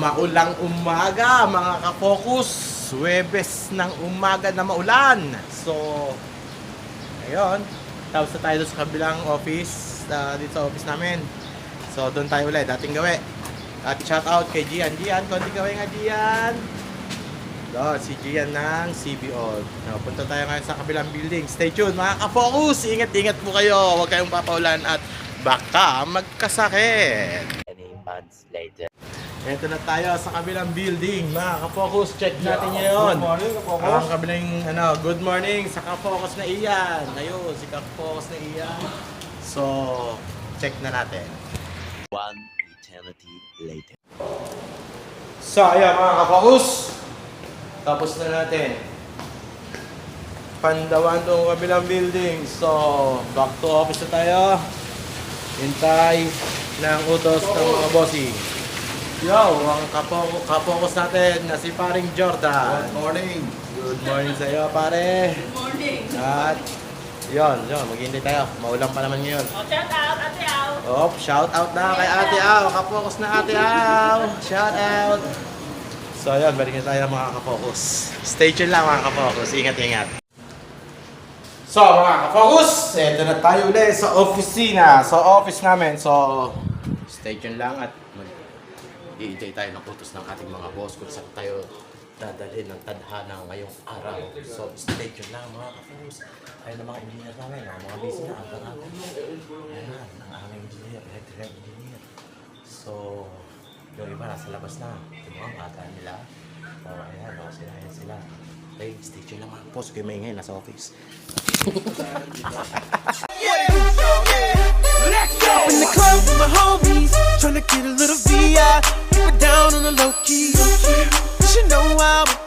Maulang umaga mga ka-focus. Huwebes ng umaga na maulan. So, ayun. Tapos na tayo doon sa kabilang office. Dito sa office namin. So, doon tayo ulit. Dating gawi. At shout out kay Gian. Gian, konti gawi nga Gian. Doon, si Gian ng CBO. Punta tayo ngayon sa kabilang building. Stay tuned mga ka-focus. Ingat-ingat po kayo. Huwag kayong papaulan at baka magkasakit. Any months later. Ito na tayo sa kabilang building. Mga ka-focus, check natin ngayon. Good morning, ka-focus. Ang kabilang, good morning sa ka-focus na Ian. Ayun, si ka-focus na Ian. So, check na natin. One eternity later. So, ayan mga ka-focus. Tapos na natin. Pandawan tong kabilang building. So, back to office na tayo. Hintay ng utos ng mga bossing. Yo, ang kapokos natin na si paring Jordan. Good morning. Good morning sa iyo, pare. Good morning. At yon, maghihintay tayo. Maulan pa naman ngayon. Oh, shout out, Ate Au. Oh, shout out na kay Ate Au. Kapokos na Ate Au. Shout out. So yon, balik na tayo mga kapokos. Stay tuned lang mga kapokos. Ingat-ingat. So mga kapokos, eto na tayo ulit sa opisina. Sa office namin. So, stay tuned lang at iintay tayo ng utos ng ating mga boss kung saan tayo dadalhin ng tadhana ngayong araw. So, stay tuned lang mga kapos. Ayun ang mga engineer namin, mga busy na, ang parang. Ayan, ang aming engineer, electrical engineer. So, yung iba nasa labas na. Ito ang ata nila. O, ayan, ayan sila. Okay, stay tuned lang mga kapos. Kaya maingay, nasa office. Let's go! In the club with my homies, tryna get a little VI, keep it down on the low key. You know I'm